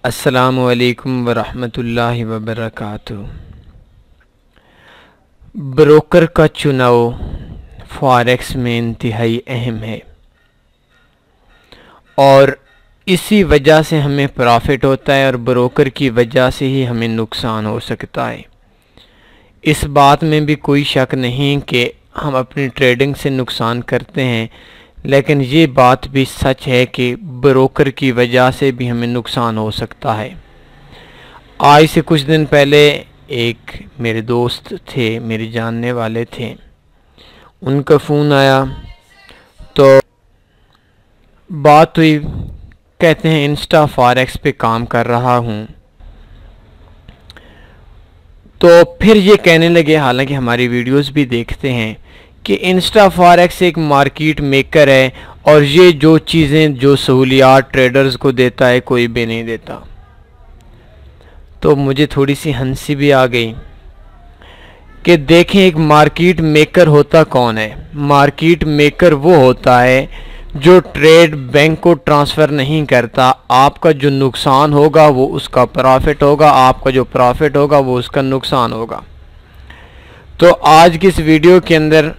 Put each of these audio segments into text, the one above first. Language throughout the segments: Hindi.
अस्सलामु अलैकुम वरहमतुल्लाहि वबरकातुहू। ब्रोकर का चुनाव फॉरेक्स में इंतहाई अहम है और इसी वजह से हमें प्रॉफिट होता है और ब्रोकर की वजह से ही हमें नुकसान हो सकता है। इस बात में भी कोई शक नहीं कि हम अपनी ट्रेडिंग से नुकसान करते हैं, लेकिन ये बात भी सच है कि ब्रोकर की वजह से भी हमें नुकसान हो सकता है। आज से कुछ दिन पहले एक मेरे दोस्त थे, मेरे जानने वाले थे, उनका फ़ोन आया तो बात हुई। कहते हैं इंस्टा फॉरेक्स पे काम कर रहा हूँ। तो फिर ये कहने लगे, हालांकि हमारी वीडियोस भी देखते हैं, कि इंस्टा फॉरेक्स एक मार्केट मेकर है और ये जो चीज़ें, जो सहूलियात ट्रेडर्स को देता है, कोई भी नहीं देता। तो मुझे थोड़ी सी हंसी भी आ गई कि देखें, एक मार्केट मेकर होता कौन है? मार्केट मेकर वो होता है जो ट्रेड बैंक को ट्रांसफ़र नहीं करता। आपका जो नुकसान होगा वो उसका प्रॉफिट होगा, आपका जो प्रॉफिट होगा वो उसका नुकसान होगा। तो आज की इस वीडियो के अंदर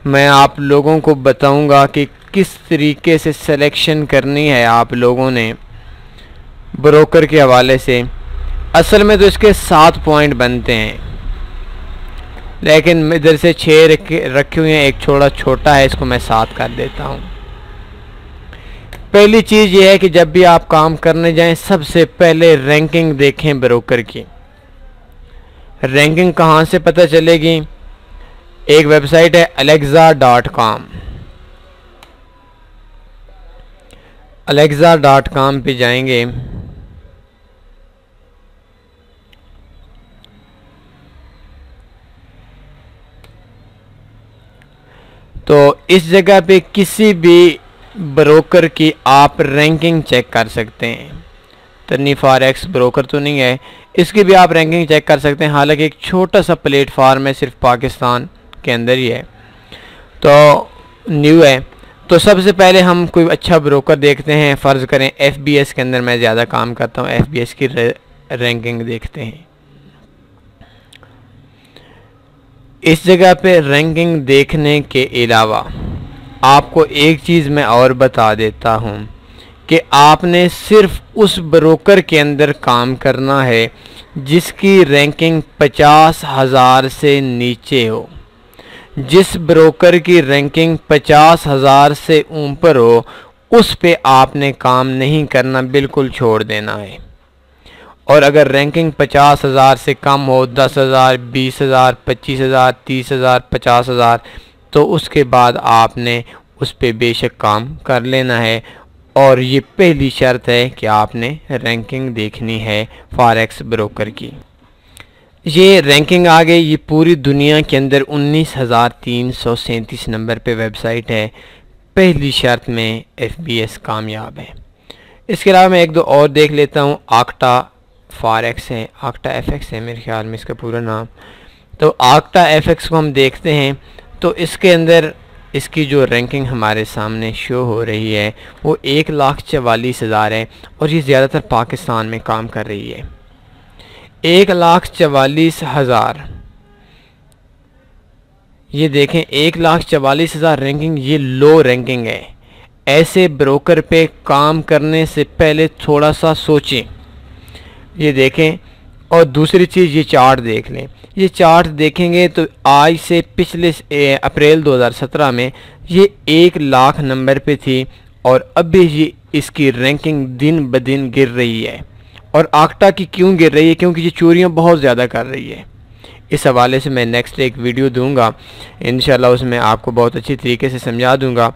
मैं आप लोगों को बताऊंगा कि किस तरीके से सिलेक्शन करनी है आप लोगों ने ब्रोकर के हवाले से। असल में तो इसके 7 पॉइंट बनते हैं, लेकिन इधर से 6 रखे हुए हैं, एक थोड़ा छोटा है, इसको मैं 7 कर देता हूँ। पहली चीज़ ये है कि जब भी आप काम करने जाएं, सबसे पहले रैंकिंग देखें ब्रोकर की। रैंकिंग कहाँ से पता चलेगी? एक वेबसाइट है alexa.com। alexa.com पे जाएंगे तो इस जगह पे किसी भी ब्रोकर की आप रैंकिंग चेक कर सकते हैं। तन्नी फॉरेक्स ब्रोकर तो नहीं है, इसकी भी आप रैंकिंग चेक कर सकते हैं। हालांकि एक छोटा सा प्लेटफॉर्म है, सिर्फ पाकिस्तान के अंदर ही है, तो न्यू है। तो सबसे पहले हम कोई अच्छा ब्रोकर देखते हैं। फ़र्ज़ करें FBS के अंदर मैं ज़्यादा काम करता हूँ, FBS की रैंकिंग देखते हैं। इस जगह पे रैंकिंग देखने के अलावा आपको एक चीज़ मैं और बता देता हूँ कि आपने सिर्फ उस ब्रोकर के अंदर काम करना है जिसकी रैंकिंग 50,000 से नीचे हो। जिस ब्रोकर की रैंकिंग 50,000 से ऊपर हो, उस पे आपने काम नहीं करना, बिल्कुल छोड़ देना है। और अगर रैंकिंग 50,000 से कम हो, 10,000, 20,000, 25,000, 30,000, 50,000, तो उसके बाद आपने उस पे बेशक काम कर लेना है। और ये पहली शर्त है कि आपने रैंकिंग देखनी है फॉरेक्स ब्रोकर की। ये रैंकिंग आ गई। ये पूरी दुनिया के अंदर 19,337 नंबर पे वेबसाइट है। पहली शर्त में FBS कामयाब है। इसके अलावा मैं एक दो और देख लेता हूँ। आक्टा फॉरेक्स है, आक्टा FX है मेरे ख्याल में इसका पूरा नाम। तो आक्टा FX को हम देखते हैं तो इसके अंदर इसकी जो रैंकिंग हमारे सामने शो हो रही है वो 1,44,000 है और ये ज़्यादातर पाकिस्तान में काम कर रही है। 1,44,000, ये देखें 1,44,000 रैंकिंग, ये लो रैंकिंग है। ऐसे ब्रोकर पे काम करने से पहले थोड़ा सा सोचें। ये देखें। और दूसरी चीज़, ये चार्ट देख लें। ये चार्ट देखेंगे तो आज से पिछले अप्रैल 2017 में ये 1,00,000 नंबर पे थी और अभी ये इसकी रैंकिंग दिन ब दिन गिर रही है। और आक्टा की क्यों गिर रही है? क्योंकि ये चोरियां बहुत ज़्यादा कर रही है। इस हवाले से मैं नेक्स्ट एक वीडियो दूंगा इंशाल्लाह, उसमें आपको बहुत अच्छी तरीके से समझा दूंगा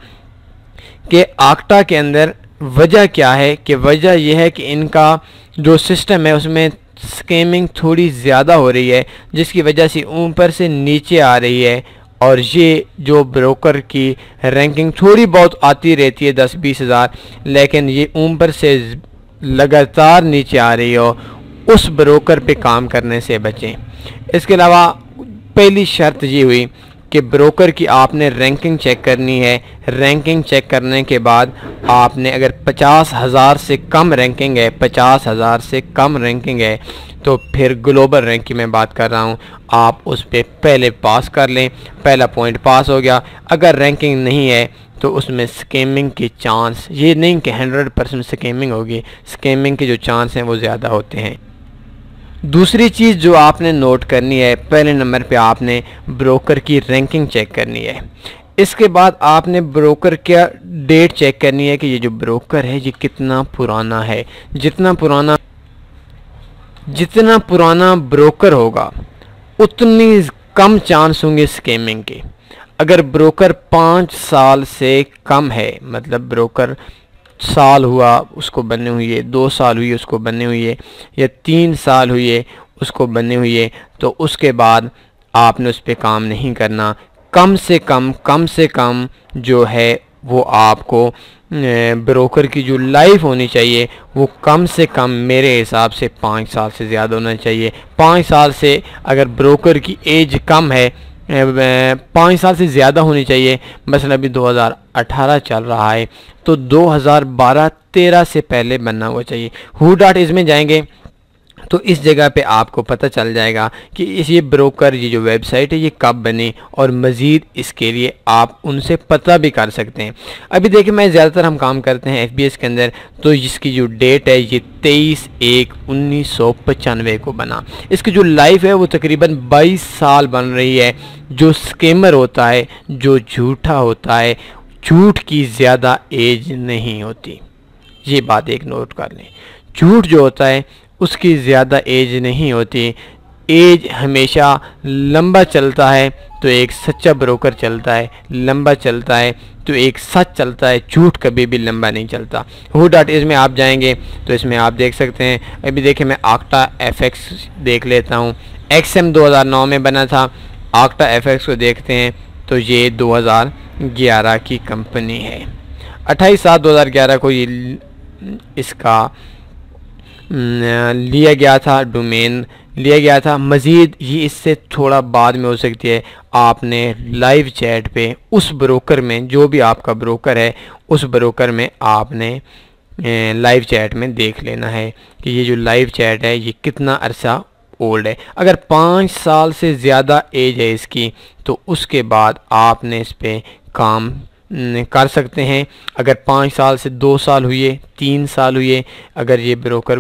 कि आक्टा के अंदर वजह क्या है। कि वजह यह है कि इनका जो सिस्टम है उसमें स्कैमिंग थोड़ी ज़्यादा हो रही है, जिसकी वजह से ऊपर से नीचे आ रही है। और ये जो ब्रोकर की रैंकिंग थोड़ी बहुत आती रहती है 10-20,000, लेकिन ये ऊपर से लगातार नीचे आ रही हो, उस ब्रोकर पे काम करने से बचें। इसके अलावा पहली शर्त ये हुई कि ब्रोकर की आपने रैंकिंग चेक करनी है। रैंकिंग चेक करने के बाद आपने अगर 50,000 से कम रैंकिंग है, 50,000 से कम रैंकिंग है, तो फिर ग्लोबल रैंक की मैं बात कर रहा हूँ, आप उस पर पहले पास कर लें। पहला पॉइंट पास हो गया। अगर रैंकिंग नहीं है तो उसमें स्कैमिंग के चांस, ये नहीं कि 100% स्कैमिंग होगी, स्कैमिंग के जो चांस हैं वो ज़्यादा होते हैं। दूसरी चीज़ जो आपने नोट करनी है, पहले नंबर पे आपने ब्रोकर की रैंकिंग चेक करनी है। इसके बाद आपने ब्रोकर का डेट चेक करनी है कि ये जो ब्रोकर है ये कितना पुराना है। जितना पुराना ब्रोकर होगा उतनी कम चांस होंगे स्कैमिंग के। अगर ब्रोकर 5 साल से कम है, मतलब ब्रोकर साल हुआ उसको बनने हुई है, 2 साल हुई उसको बनने हुई है, या 3 साल हुई है उसको बनने हुई है, तो उसके बाद आपने उस पर काम नहीं करना। कम से कम जो है वो आपको ब्रोकर की जो लाइफ होनी चाहिए वो कम से कम मेरे हिसाब से 5 साल से ज़्यादा होना चाहिए। 5 साल से अगर ब्रोकर की एज कम है, 5 साल से ज़्यादा होनी चाहिए। मसलन अभी 2018 चल रहा है तो 2012-13 से पहले बनना हुआ चाहिए। who.is में जाएंगे तो इस जगह पे आपको पता चल जाएगा कि ये ब्रोकर, ये जो वेबसाइट है ये कब बनी, और मज़ीद इसके लिए आप उनसे पता भी कर सकते हैं। अभी देखिए, मैं ज़्यादातर हम काम करते हैं FBS के अंदर, तो इसकी जो डेट है ये 23/1/1995 को बना। इसकी जो लाइफ है वो तकरीबन 22 साल बन रही है। जो स्कैमर होता है, जो झूठा होता है, झूठ की ज़्यादा एज नहीं होती, ये बात एक नोट कर लें। झूठ जो होता है उसकी ज़्यादा एज नहीं होती। एज हमेशा लंबा चलता है तो एक सच्चा ब्रोकर चलता है, लंबा चलता है तो एक सच चलता है, झूठ कभी भी लंबा नहीं चलता। who.is में आप जाएंगे तो इसमें आप देख सकते हैं। अभी देखिए, मैं आक्टा FX देख लेता हूँ। XM 2009 में बना था। आक्टा FX को देखते हैं तो ये 2011 की कंपनी है। 28/7/2011 को ये इसका लिया गया था, डोमेन लिया गया था। मज़ीद ये इससे थोड़ा बाद में हो सकती है। आपने लाइव चैट पे उस ब्रोकर में, जो भी आपका ब्रोकर है उस ब्रोकर में आपने लाइव चैट में देख लेना है कि ये जो लाइव चैट है ये कितना अरसा ओल्ड है। अगर 5 साल से ज़्यादा एज है इसकी तो उसके बाद आपने इस पर काम कर सकते हैं। अगर 5 साल से 2 साल हुए, 3 साल हुए, अगर ये ब्रोकर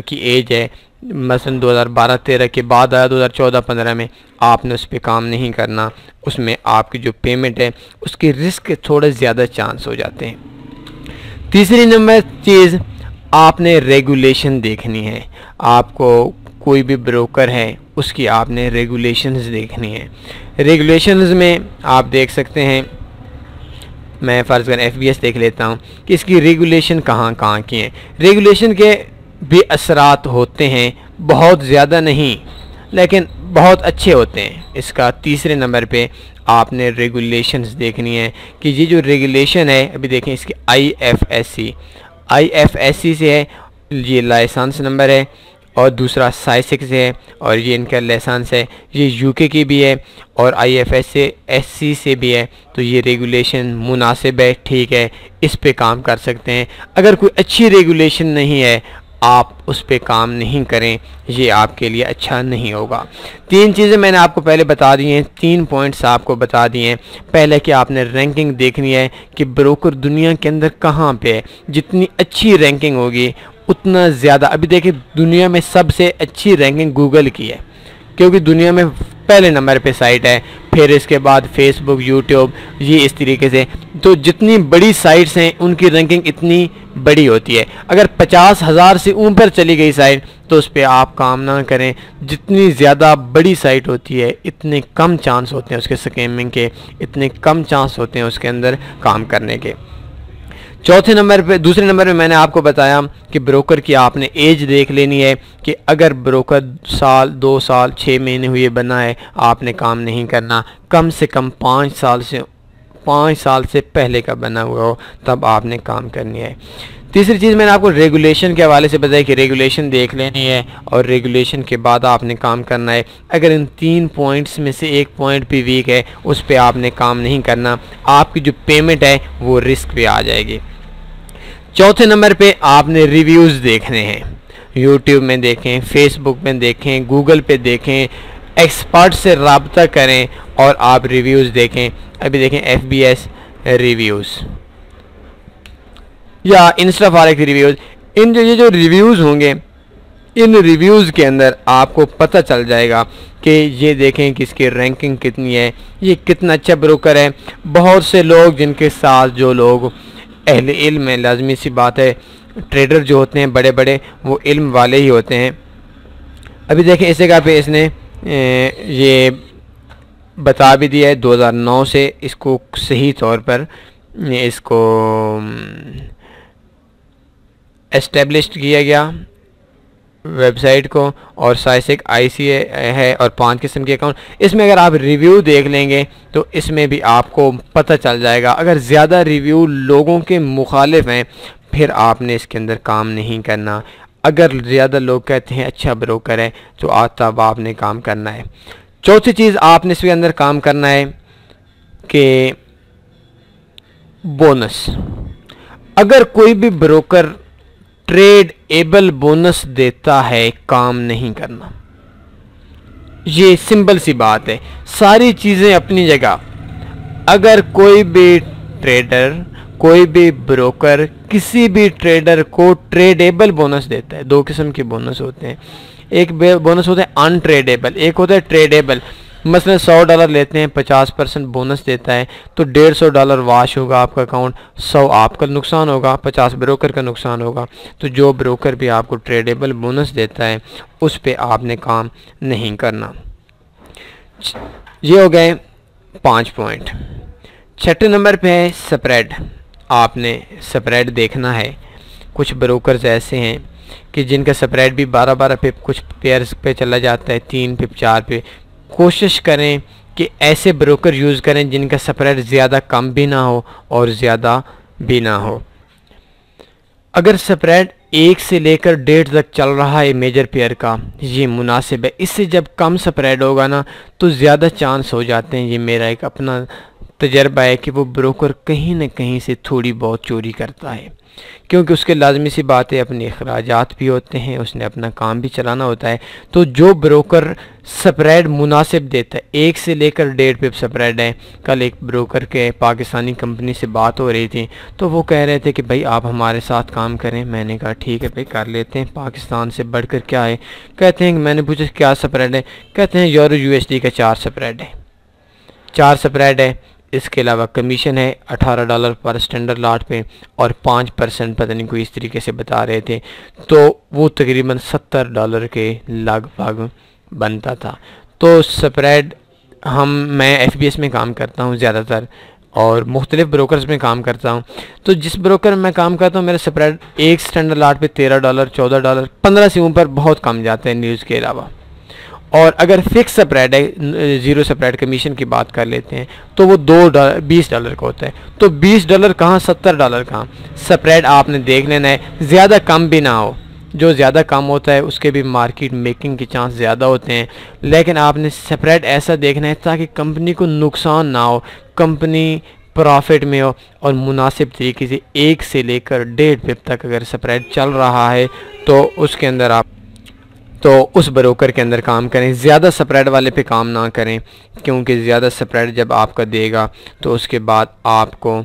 की एज है मसलन 2012-13 के बाद आया 2014-15 में, आपने उस पर काम नहीं करना। उसमें आपकी जो पेमेंट है उसके रिस्क थोड़े ज़्यादा चांस हो जाते हैं। तीसरी नंबर चीज़, आपने रेगुलेशन देखनी है। आपको कोई भी ब्रोकर है उसकी आपने रेगुलेशंस देखनी है। रेगुलेशंस में आप देख सकते हैं, मैं फ़र्ज़ कर FBS देख लेता हूँ कि इसकी रेगुलेशन कहाँ कहाँ की हैं। रेगुलेशन के भी असरात होते हैं, बहुत ज़्यादा नहीं लेकिन बहुत अच्छे होते हैं। इसका तीसरे नंबर पे आपने रेगुलेशंस देखनी है कि ये जो रेगुलेशन है, अभी देखें इसकी IFSC से है, ये लाइसेंस नंबर है, और दूसरा SAI-6 से है, और ये इनका लाइसेंस है, ये UK की भी है और IFSC से भी है। तो ये रेगुलेशन मुनासिब है, ठीक है, इस पे काम कर सकते हैं। अगर कोई अच्छी रेगुलेशन नहीं है आप उस पे काम नहीं करें, ये आपके लिए अच्छा नहीं होगा। 3 चीज़ें मैंने आपको पहले बता दी हैं, 3 पॉइंट्स आपको बता दिए हैं। पहले कि आपने रैंकिंग देखनी है कि ब्रोकर दुनिया के अंदर कहाँ पे है। जितनी अच्छी रैंकिंग होगी उतना ज़्यादा, अभी देखिए दुनिया में सबसे अच्छी रैंकिंग गूगल की है, क्योंकि दुनिया में पहले नंबर पे साइट है, फिर इसके बाद फेसबुक, यूट्यूब, ये इस तरीके से। तो जितनी बड़ी साइट्स हैं उनकी रैंकिंग इतनी बड़ी होती है। अगर 50,000 से ऊपर चली गई साइट तो उस पर आप काम ना करें। जितनी ज़्यादा बड़ी साइट होती है इतने कम चांस होते हैं उसके स्कैमिंग के, इतने कम चांस होते हैं उसके अंदर काम करने के। चौथे नंबर पे, दूसरे नंबर में मैंने आपको बताया कि ब्रोकर की आपने एज देख लेनी है कि अगर ब्रोकर साल, 2 साल, 6 महीने हुए बना है, आपने काम नहीं करना। कम से कम 5 साल से पहले का बना हुआ हो तब आपने काम करनी है। तीसरी चीज़ मैंने आपको रेगुलेशन के हवाले से बताया कि रेगुलेशन देख लेनी है और रेगुलेशन के बाद आपने काम करना है। अगर इन 3 पॉइंट्स में से एक पॉइंट भी वीक है उस पर आपने काम नहीं करना, आपकी जो पेमेंट है वो रिस्क पे आ जाएगी। चौथे नंबर पे आपने रिव्यूज़ देखने हैं, यूट्यूब में देखें, फेसबुक में देखें, गूगल पे देखें, एक्सपर्ट से रब्ता करें और आप रिव्यूज़ देखें। अभी देखें FBS रिव्यूज़ या इंस्टाफारेक्स रिव्यूज़, ये जो रिव्यूज़ होंगे इन रिव्यूज़ के अंदर आपको पता चल जाएगा कि ये देखें कि इसकी रैंकिंग कितनी है, ये कितना अच्छा ब्रोकर है। बहुत से लोग जिनके साथ जो लोग अहले इल्म है, लाजमी सी बात है, ट्रेडर जो होते हैं बड़े बड़े वो इल्म वाले ही होते हैं। अभी देखें इस जगह पे इसने ये बता भी दिया है 2009 से इसको सही तौर पर इसको एस्टेब्लिश किया गया वेबसाइट को, और साइज एक ICA है और 5 किस्म के अकाउंट। इसमें अगर आप रिव्यू देख लेंगे तो इसमें भी आपको पता चल जाएगा। अगर ज़्यादा रिव्यू लोगों के मुखालिफ हैं फिर आपने इसके अंदर काम नहीं करना। अगर ज़्यादा लोग कहते हैं अच्छा ब्रोकर है तो तब आपने काम करना है। चौथी चीज़ आपने इसके अंदर काम करना है कि बोनस। अगर कोई भी ब्रोकर ट्रेड एबल बोनस देता है काम नहीं करना, ये सिंपल सी बात है। सारी चीज़ें अपनी जगह। अगर कोई भी ट्रेडर, कोई भी ब्रोकर किसी भी ट्रेडर को ट्रेडेबल बोनस देता है, 2 किस्म के बोनस होते हैं। एक बोनस होता है अनट्रेडेबल, एक होता है ट्रेडेबल। मसलन $100 लेते हैं, 50% बोनस देता है तो $150 वाश होगा आपका अकाउंट, 100 आपका नुकसान होगा, 50 ब्रोकर का नुकसान होगा। तो जो ब्रोकर भी आपको ट्रेडेबल बोनस देता है उस पे आपने काम नहीं करना। ये हो गए 5 पॉइंट। छठे नंबर पे है स्प्रेड। आपने स्प्रेड देखना है। कुछ ब्रोकर्स ऐसे हैं कि जिनका स्प्रेड भी 12-12 पे, कुछ पेयर्स पे चला जाता है, 3 पे, 4 पे। कोशिश करें कि ऐसे ब्रोकर यूज़ करें जिनका स्प्रेड ज़्यादा कम भी ना हो और ज़्यादा भी ना हो। अगर स्प्रेड 1 से लेकर 1.5 तक चल रहा है मेजर पेयर का, ये मुनासिब है। इससे जब कम स्प्रेड होगा ना तो ज़्यादा चांस हो जाते हैं, ये मेरा एक अपना तजर्बा है, कि वो ब्रोकर कहीं ना कहीं से थोड़ी बहुत चोरी करता है, क्योंकि उसके लाजमी सी बात है अपने अखराजात भी होते हैं, उसने अपना काम भी चलाना होता है। तो जो ब्रोकर स्प्रेड मुनासिब देता है, 1 से लेकर 1.5 पे स्प्रेड है। कल एक ब्रोकर के पाकिस्तानी कंपनी से बात हो रही थी तो वो कह रहे थे कि भाई आप हमारे साथ काम करें। मैंने कहा ठीक है भाई कर लेते हैं, पाकिस्तान से बढ़कर क्या है। कहते हैं, मैंने पूछा क्या स्प्रेड है, कहते हैं यूरो USD का 4 स्प्रेड है, 4 स्प्रेड है। इसके अलावा कमीशन है $18 पर स्टैंडर्ड लॉट पे और 5% पता नहीं कोई इस तरीके से बता रहे थे, तो वो तकरीबन $70 के लगभग बनता था। तो स्प्रेड मैं FBS में काम करता हूँ ज़्यादातर और मुख्तलिफ ब्रोकर्स में काम करता हूँ। तो जिस ब्रोकर में काम करता हूँ मेरा स्प्रेड एक स्टैंडर्ड लॉट पे $13, $14, 15 से ऊपर बहुत कम जाते हैं न्यूज़ के अलावा। और अगर फिक्स स्प्रेड है, ज़ीरो स्प्रेड कमीशन की बात कर लेते हैं, तो वो $20 का होता है। तो $20 कहाँ, $70 कहाँ। स्प्रेड आपने देख लेना है, ज़्यादा कम भी ना हो। जो ज़्यादा कम होता है उसके भी मार्केट मेकिंग के चांस ज़्यादा होते हैं, लेकिन आपने स्प्रेड ऐसा देखना है ताकि कंपनी को नुकसान ना हो, कंपनी प्रॉफिट में हो और मुनासिब तरीके से 1 से लेकर 1.5 पिप तक अगर स्प्रेड चल रहा है तो उसके अंदर आप उस ब्रोकर के अंदर काम करें। ज़्यादा स्प्रेड वाले पे काम ना करें, क्योंकि ज़्यादा स्प्रेड जब आपका देगा तो उसके बाद आपको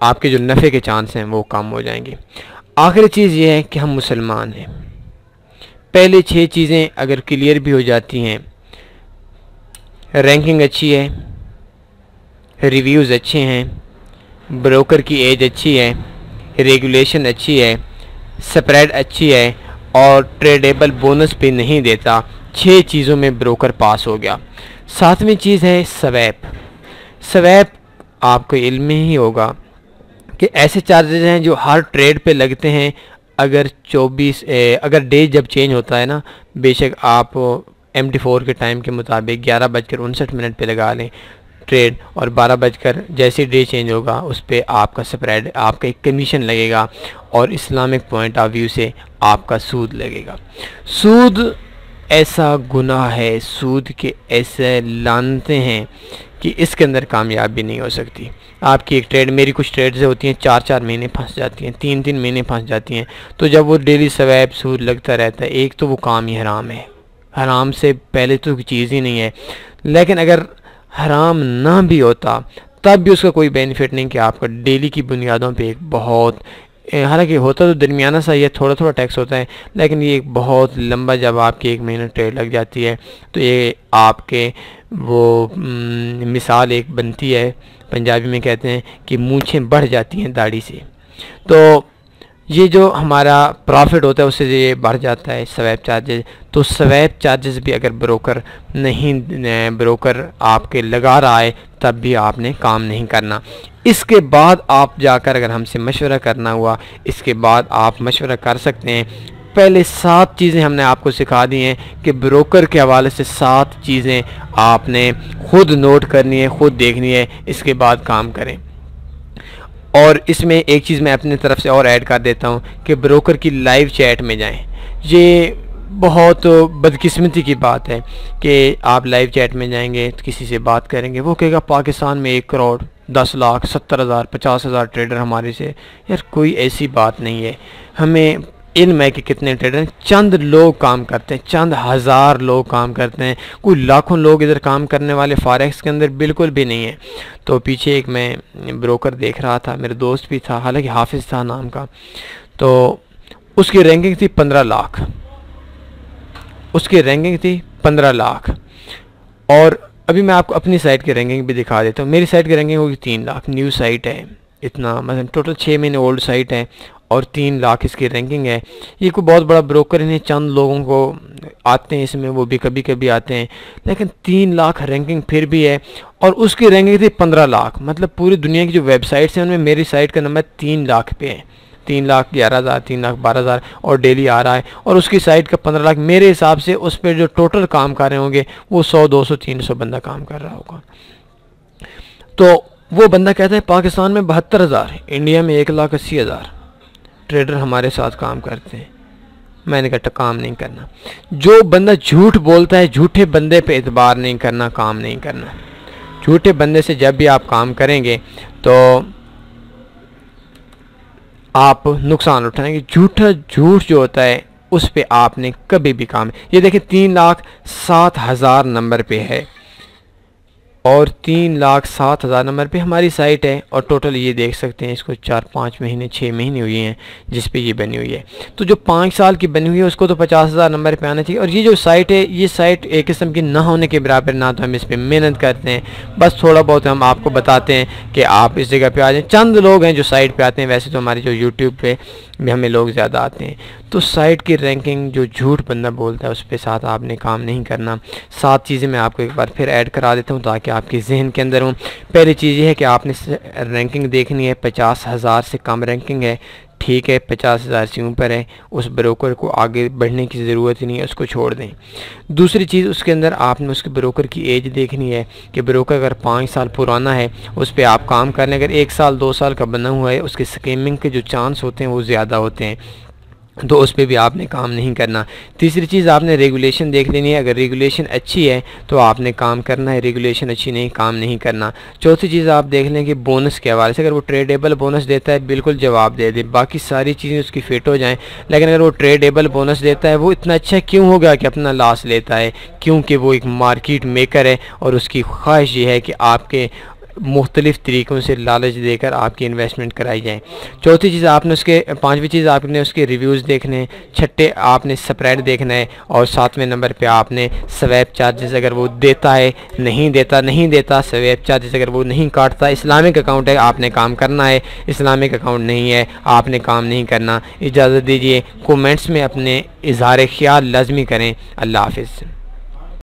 आपके जो नफ़े के चांस हैं वो कम हो जाएंगे। आखिरी चीज़ ये है कि हम मुसलमान हैं। पहले 6 चीज़ें अगर क्लियर भी हो जाती हैं, रैंकिंग अच्छी है, रिव्यूज़ अच्छे हैं, ब्रोकर की एज अच्छी है, रेगुलेशन अच्छी है, स्प्रेड अच्छी है और ट्रेडेबल बोनस पे नहीं देता, 6 चीज़ों में ब्रोकर पास हो गया। 7वीं चीज़ है स्वैप। स्वैप आपको इल्म में ही होगा कि ऐसे चार्जेज हैं जो हर ट्रेड पे लगते हैं। अगर अगर डे जब चेंज होता है ना, बेशक आप MT4 के टाइम के मुताबिक 11:59 पे लगा लें, ट्रेड, और 12 बजकर जैसे डे चेंज होगा उस पर आपका स्प्रेड, आपका एक कमीशन लगेगा और इस्लामिक पॉइंट ऑफ व्यू से आपका सूद लगेगा। सूद ऐसा गुनाह है, सूद के ऐसे लानते हैं कि इसके अंदर कामयाबी नहीं हो सकती। आपकी एक ट्रेड, मेरी कुछ ट्रेड्स होती हैं 4-4 महीने फंस जाती हैं, 3-3 महीने फंस जाती हैं। तो जब वो डेली स्वैप सूद लगता रहता है, एक तो वो काम ही हराम है, हराम से पहले तो कोई चीज़ ही नहीं है। लेकिन अगर हराम ना भी होता तब भी उसका कोई बेनिफिट नहीं कि आपका डेली की बुनियादों पे एक बहुत, हालांकि होता तो दरमियाना सा ये थोड़ा थोड़ा टैक्स होता है, लेकिन ये एक बहुत लंबा, जब आपकी 1 महीना ट्रेड लग जाती है तो ये आपके वो मिसाल एक बनती है, पंजाबी में कहते हैं कि मूंछें बढ़ जाती हैं दाढ़ी से। तो ये जो हमारा प्रॉफिट होता है उससे ये बढ़ जाता है स्वैप चार्जेस। तो स्वैप चार्जेस भी अगर ब्रोकर आपके लगा रहा है तब भी आपने काम नहीं करना। इसके बाद आप जाकर अगर हमसे मशवरा करना हुआ, इसके बाद आप मशवरा कर सकते हैं। पहले 7 चीज़ें हमने आपको सिखा दी हैं कि ब्रोकर के हवाले से 7 चीज़ें आपने खुद नोट करनी है, खुद देखनी है, इसके बाद काम करें। और इसमें एक चीज़ मैं अपनी तरफ से और ऐड कर देता हूँ कि ब्रोकर की लाइव चैट में जाएं। ये बहुत बदकिस्मती की बात है कि आप लाइव चैट में जाएंगे तो किसी से बात करेंगे, वो कहेगा पाकिस्तान में 1 करोड़ 10 लाख 70,000 50,000 ट्रेडर हमारे से। यार कोई ऐसी बात नहीं है। हमें इल्म है कि कितने ट्रेडर हैं, चंद लोग काम करते हैं, चंद हज़ार लोग काम करते हैं, कोई लाखों लोग इधर काम करने वाले फॉरेक्स के अंदर बिल्कुल भी नहीं है। तो पीछे एक मैं ब्रोकर देख रहा था, मेरे दोस्त भी था, हालांकि हाफिज़ था नाम का, तो उसकी रैंकिंग थी 15 लाख, उसकी रैंकिंग थी 15 लाख। और अभी मैं आपको अपनी साइट की रैंकिंग भी दिखा देता हूँ। मेरी साइट की रैंकिंग होगी 3 लाख, न्यू साइट है, इतना मतलब टोटल 6 महीने ओल्ड साइट है और 3 लाख इसकी रैंकिंग है। ये कोई बहुत बड़ा ब्रोकर इन्हें चंद लोगों को आते हैं इसमें, वो भी कभी कभी आते हैं, लेकिन 3 लाख रैंकिंग फिर भी है। और उसकी रैंकिंग थी 15 लाख, मतलब पूरी दुनिया की जो वेबसाइट्स हैं उनमें मेरी साइट का नंबर 3 लाख पे है, 3,11,000 3,12,000 और डेली आ रहा है। और उसकी साइट का 15 लाख, मेरे हिसाब से उस पर जो टोटल काम कर रहे होंगे वो 100 200 300 बंदा काम कर रहा होगा। तो वो बंदा कहता है पाकिस्तान में 72,000, इंडिया में 1,80,000 ट्रेडर हमारे साथ काम करते हैं। मैंने कहा काम नहीं करना। जो बंदा झूठ बोलता है, झूठे बंदे पे एतबार नहीं करना, काम नहीं करना। झूठे बंदे से जब भी आप काम करेंगे तो आप नुकसान उठाएंगे। झूठ जो होता है उस पे आपने कभी भी काम, ये देखिए 3,07,000 नंबर पे है और 3,07,000 नंबर पे हमारी साइट है। और टोटल ये देख सकते हैं, इसको 4-5 महीने 6 महीने हुए हैं जिस पे ये बनी हुई है। तो जो 5 साल की बनी हुई है उसको तो 50,000 नंबर पे आना चाहिए। और ये जो साइट है, ये साइट एक किस्म की ना होने के बराबर, ना तो हम इस पर मेहनत करते हैं, बस थोड़ा बहुत हम आपको बताते हैं कि आप इस जगह पे आ जाएं। चंद लोग हैं जो साइट पे आते हैं, वैसे तो हमारी जो यूट्यूब पे में हमें लोग ज़्यादा आते हैं। तो साइट की रैंकिंग, जो झूठ बंदा बोलता है उस पे साथ आपने काम नहीं करना। 7 चीज़ें मैं आपको एक बार फिर ऐड करा देता हूँ ताकि आपके जहन के अंदर हो। पहली चीज़ ये है कि आपने रैंकिंग देखनी है, 50,000 से कम रैंकिंग है, ठीक है, 50,000 से ऊपर है, उस ब्रोकर को आगे बढ़ने की ज़रूरत ही नहीं है, उसको छोड़ दें। दूसरी चीज़, उसके अंदर आपने उसके ब्रोकर की एज देखनी है कि ब्रोकर अगर 5 साल पुराना है उस पर आप काम कर लें। अगर 1 साल 2 साल का बना हुआ है, उसके स्कैमिंग के जो चांस होते हैं वो ज़्यादा होते हैं, तो उस पर भी आपने काम नहीं करना। तीसरी चीज़, आपने रेगुलेशन देख लेनी है। अगर रेगुलेशन अच्छी है तो आपने काम करना है, रेगुलेशन अच्छी नहीं, काम नहीं करना। चौथी चीज़ आप देख लें कि बोनस के हवाले से, अगर वो ट्रेडेबल बोनस देता है बिल्कुल जवाब दे दे, बाकी सारी चीज़ें उसकी फिट हो जाएं। लेकिन अगर वो ट्रेडेबल बोनस देता है, वो इतना अच्छा क्यों होगा कि अपना लॉस लेता है? क्योंकि वो एक मार्केट मेकर है और उसकी ख्वाहिश ये है कि आपके मुख्तलिफ़ तरीक़ों से लालच देकर आपकी इन्वेस्टमेंट कराई जाए। चौथी चीज़ आपने उसके, 5वीं चीज़ आपने उसके रिव्यूज़ देखने हैं। छठे आपने स्प्रेड देखना है। और 7वें नंबर पे आपने स्वैप चार्जेस, अगर वो देता है, नहीं देता स्वैप चार्जेस अगर वो नहीं काटता, इस्लामिक अकाउंट है आपने काम करना है, इस्लामिक अकाउंट नहीं है आपने काम नहीं करना। इजाज़त दीजिए, कमेंट्स में अपने इज़हार ख्याल लाजमी करें। अल्लाह हाफ़िज़।